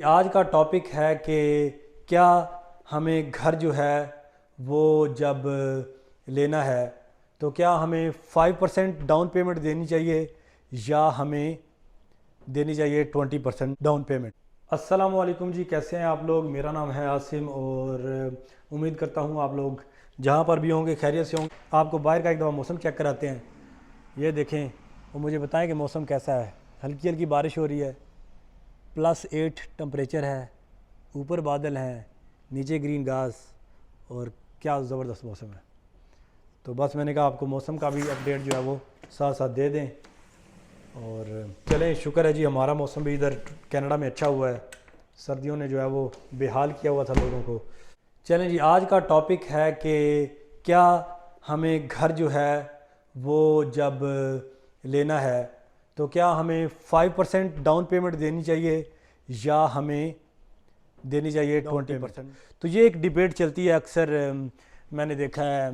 آج کا ٹاپک ہے کہ کیا ہمیں گھر جو ہے وہ جب لینا ہے تو کیا ہمیں 5% ڈاؤن پیمنٹ دینی چاہیے یا ہمیں دینی چاہیے 20% ڈاؤن پیمنٹ۔ السلام علیکم جی، کیسے ہیں آپ لوگ؟ میرا نام ہے عاصم اور امید کرتا ہوں آپ لوگ جہاں پر بھی ہوں گے خیریت سے ہوں گے۔ آپ کو باہر کا ایک دفعہ موسم چیک کراتے ہیں، یہ دیکھیں اور مجھے بتائیں کہ موسم کیسا ہے۔ ہلکی ہلکی بارش ہو رہی ہے، +8 ٹمپریچر ہے، اوپر بادل ہیں، نیچے گرین گھاس، اور کیا زبردست موسم ہے۔ تو بس میں نے کہا آپ کو موسم کا بھی اپڈیٹ جو ہے وہ ساتھ ساتھ دے دیں۔ اور چلیں، شکر ہے جی، ہمارا موسم بھی ادھر کینیڈا میں اچھا ہوا ہے۔ سردیوں نے جو ہے وہ بے حال کیا ہوا تھا لوگوں کو۔ چلیں جی، آج کا ٹاپک ہے کہ کیا ہمیں گھر جو ہے وہ جب لینا ہے تو کیا ہمیں 5% ڈاؤن پیمنٹ دینی چاہیے یا ہمیں دینی چاہیے 20%۔ تو یہ ایک ڈیبیٹ چلتی ہے اکثر، میں نے دیکھا ہے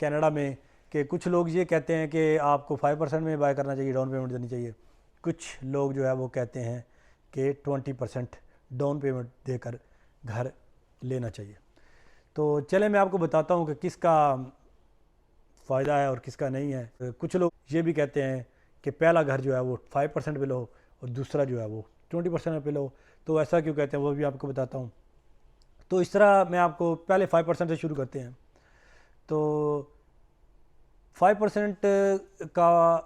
کینیڈا میں کہ کچھ لوگ یہ کہتے ہیں کہ آپ کو 5% میں بائی کرنا چاہیے، ڈاؤن پیمنٹ دینی چاہیے۔ کچھ لوگ جو ہے وہ کہتے ہیں کہ 20% ڈاؤن پیمنٹ دے کر گھر لینا چاہیے۔ تو چلیں میں آپ کو بتاتا ہوں کہ کس کا فائدہ ہے اور کس کا نہیں ہے۔ کچھ لوگ یہ بھی کہتے ہیں کہ پہلا گھر جو ہے وہ 5% پہ لو اور دوسرا جو ہے وہ 20% پہ لو۔ تو ایسا کیوں کہتے ہیں وہ بھی آپ کو بتاتا ہوں۔ تو اس طرح میں آپ کو پہلے 5% سے شروع کرتے ہیں۔ تو 5% کا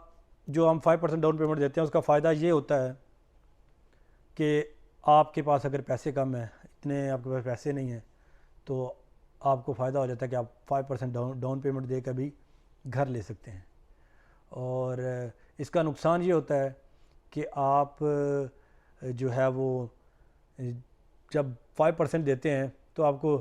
جو ہم 5% ڈاؤن پیمنٹ دیتے ہیں اس کا فائدہ یہ ہوتا ہے کہ آپ کے پاس اگر پیسے کم ہیں، اتنے آپ کے پاس پیسے نہیں ہیں، تو آپ کو فائدہ ہو جاتا ہے کہ آپ 5% ڈاؤن پیمنٹ دے کر بھی گھر لے سکتے ہیں۔ اور اس کا نقصان یہ ہوتا ہے کہ آپ جو ہے وہ جب 5% دیتے ہیں تو آپ کو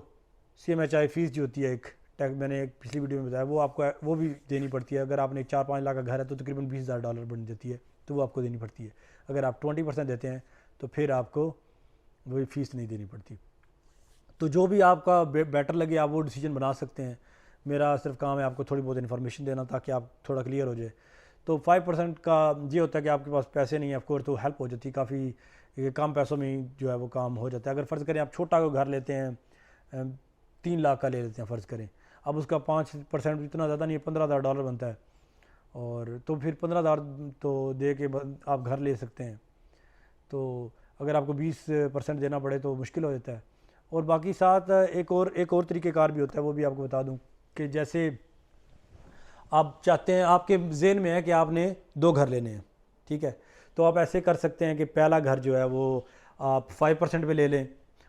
CMHI فیس جو ہوتی ہے ایک میں نے ایک پچھلی ویڈیو میں بتایا، وہ آپ کو وہ بھی دینی پڑتی ہے۔ اگر آپ نے 4-5 لاکھ کا گھر ہے تو تقریباً $20,000 بن جاتی ہے، تو وہ آپ کو دینی پڑتی ہے۔ اگر آپ 20% دیتے ہیں تو پھر آپ کو وہی فیس نہیں دینی پڑتی۔ تو جو بھی آپ کا بیٹر لگے آپ وہ ڈیسیجن بنا سکتے ہیں۔ میرا صرف کام ہے آپ کو تھوڑی بہت انفارمیشن دینا تاکہ آپ تھوڑا کلیئر ہو جائے۔ تو 5% کا یہ ہوتا ہے کہ آپ کے پاس پیسے نہیں ہیں، آف کورس تو ہیلپ ہو جاتی ہے کافی، کم پیسوں میں ہی جو ہے وہ کام ہو جاتا ہے۔ اگر فرض کریں آپ چھوٹا گھر لیتے ہیں، 3 لاکھ کا لے لیتے ہیں فرض کریں، اب اس کا 5% اتنا زیادہ نہیں ہے، $15,000 بنتا ہے، اور تو پھر 15,000 تو دے کے آپ گھر لے سکتے ہیں۔ تو اگر آپ کو 20% دینا پڑے تو مشکل ہو جاتا ہے۔ اور باقی ساتھ ایک اور طریقہ کار بھی ہوتا ہے، وہ بھی آپ کو بتا دوں کہ جیسے آپ چاہتے ہیں، آپ کے ذہن میں ہے کہ آپ نے 2 گھر لینے ہیں، ٹھیک ہے، تو آپ ایسے کر سکتے ہیں کہ پہلا گھر جو ہے وہ آپ 5% پہ لے لیں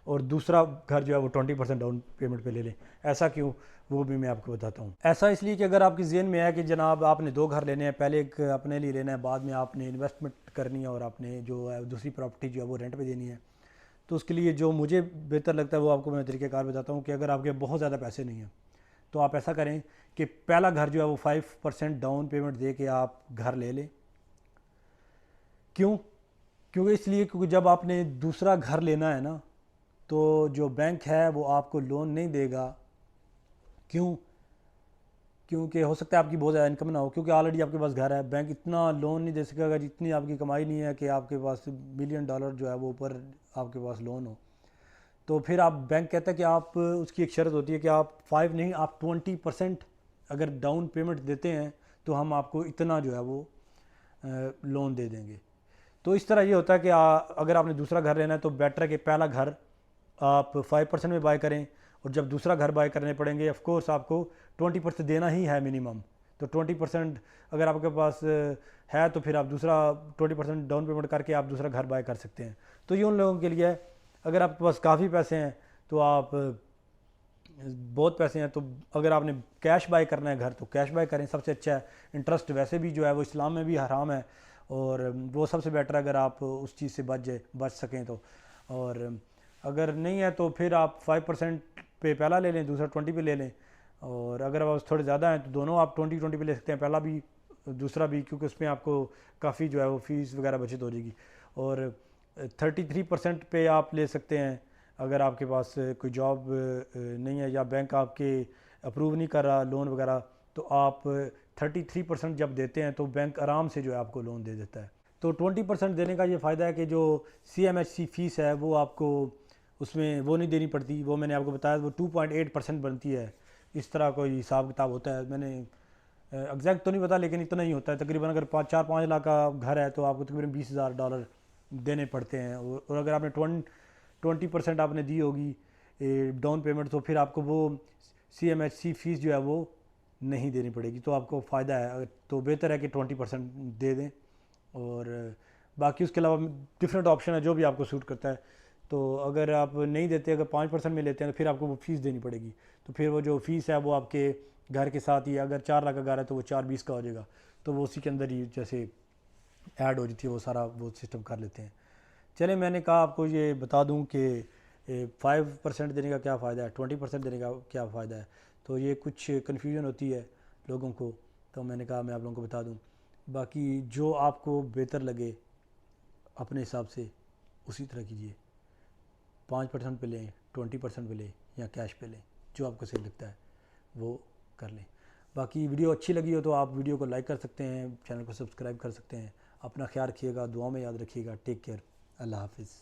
اور دوسرا گھر جو ہے وہ 20% ڈاؤن پیمنٹ پہ لے لیں۔ ایسا کیوں، وہ بھی میں آپ کو بتاتا ہوں۔ ایسا اس لیے کہ اگر آپ کے ذہن میں ہے کہ جناب آپ نے 2 گھر لینے ہیں، پہلے ایک اپنے لیے لینا ہے، بعد میں آپ نے انویسٹمنٹ کرنی ہے اور آپ نے جو ہے دوسری پراپرٹی جو ہے وہ رینٹ پہ دینی ہے، تو اس کے لیے جو مجھے بہتر لگتا ہے وہ آپ کو میں طریقہ کار بتاتا ہوں کہ اگر آپ کے بہت زیادہ پیسے نہیں ہیں تو آپ ایسا کریں کہ پہلا گھر جو ہے وہ 5% ڈاؤن پیمنٹ دے کے آپ گھر لے لیں۔ کیونکہ اس لیے کیونکہ جب آپ نے دوسرا گھر لینا ہے نا، تو جو بینک ہے وہ آپ کو لون نہیں دے گا۔ کیونکہ ہو سکتا ہے آپ کی بہت زیادہ انکم نہ ہو، کیونکہ آلریڈی آپ کے پاس گھر ہے، بینک اتنا لون نہیں دے سکے گا جتنی آپ کی کمائی نہیں ہے کہ آپ کے پاس $1 ملین جو ہے وہ اوپر آپ کے پاس لون ہو۔ تو پھر آپ بینک کہتا ہے کہ آپ، اس کی ایک شرط ہوتی ہے کہ آپ 5 نہیں، آپ 20% اگر ڈاؤن پیمنٹ دیتے ہیں تو ہم آپ کو اتنا جو ہے وہ لون دے دیں گے۔ تو اس طرح یہ ہوتا ہے کہ اگر آپ نے دوسرا گھر لینا ہے تو بیٹر ہے کہ پہلا گھر آپ 5% میں بائی کریں، اور جب دوسرا گھر بائی کرنے پڑیں گے آف کورس آپ کو 20% دینا ہی ہے منیمم۔ تو 20% اگر آپ کے پاس ہے تو پھر آپ دوسرا 20% ڈاؤن پیمنٹ کر کے آپ دوسرا گھر بائی کر سکتے ہیں۔ تو یہ ان لوگوں کے لیے ہے، اگر آپ کے پاس کافی پیسے ہیں تو آپ بہت پیسے ہیں تو اگر آپ نے کیش بائی کرنا ہے گھر تو کیش بائی کریں، سب سے اچھا ہے۔ انٹرسٹ ویسے بھی جو ہے وہ اسلام میں بھی حرام ہے، اور وہ سب سے بیٹر ہے اگر آپ اس چیز سے بچ سکیں تو۔ اور اگر نہیں ہے تو پھر آپ 5% پہ پہلا لے لیں، دوسرا 20 پہ لے لیں، اور اگر آپ تھوڑے زیادہ ہیں تو دونوں آپ 20 پہ لے سکتے ہیں، پہلا بھی دوسرا بھی، کیونکہ اس میں آپ کو کافی جو ہے وہ فیس وغیرہ بچت ہو جائے گی۔ اور 33% پہ آپ لے سکتے ہیں اگر آپ کے پاس کوئی جاب نہیں ہے یا بینک آپ کے اپروو نہیں کر رہا لون وغیرہ، تو آپ 33% جب دیتے ہیں تو بینک آرام سے جو ہے آپ کو لون دے دیتا ہے۔ تو 20% دینے کا یہ فائدہ ہے کہ جو CMHC فیس ہے وہ آپ کو اس میں وہ نہیں دینی پڑتی، وہ میں نے آپ کو بتایا وہ 2.8% بنتی ہے، اس طرح کوئی حساب کتاب ہوتا ہے، میں نے ایگزیکٹ تو نہیں پتا لیکن اتنا ہی ہوتا ہے تقریباً۔ اگر 4-5 لاکھ کا گھر ہے تو آپ کو تقریباً $20,000 دینے پڑتے ہیں، اور اگر آپ نے 20% آپ نے دی ہوگی ڈاؤن پیمنٹ تو پھر آپ کو وہ CMHC فیس جو ہے وہ نہیں دینی پڑے گی، تو آپ کو فائدہ ہے، تو بہتر ہے کہ 20% دے دیں۔ اور باقی اس کے علاوہ ڈفرینٹ آپشن ہے جو بھی آپ کو سوٹ کرتا ہے، تو اگر آپ نہیں دیتے، اگر 5% میں لیتے ہیں تو پھر آپ کو وہ فیس دینی پڑے گی، تو پھر وہ جو فیس ہے وہ آپ کے گھر کے ساتھ ہی، اگر 4 لاکھ کا گھر ہے تو وہ 4-20 کا ہو جائے گا، تو وہ اسی کے اندر ہی جیسے ایڈ ہو جاتی ہے، وہ سارا وہ سسٹم کر لیتے ہیں۔ چلیں میں نے کہا آپ کو یہ بتا دوں کہ 5% دینے کا کیا فائدہ ہے، 20% دینے کا کیا فائدہ ہے، تو یہ کچھ کنفیوژن ہوتی ہے لوگوں کو، تو میں نے کہا میں آپ لوگوں کو بتا دوں۔ باقی جو آپ کو بہتر لگے اپنے حساب سے اسی طرح کیجیے، 5% پہ لیں، 20% پہ لیں یا کیش پہ لیں، جو آپ کو صحیح لگتا ہے وہ کر لیں۔ باقی ویڈیو اچھی لگی ہو تو آپ ویڈیو کو لائک کر سکتے ہیں، چینل کو سبسکرائب کر سکتے ہیں۔ اپنا خیال رکھیے گا، دعاؤں میں یاد رکھیے گا۔ ٹیک کیئر، اللہ حافظ۔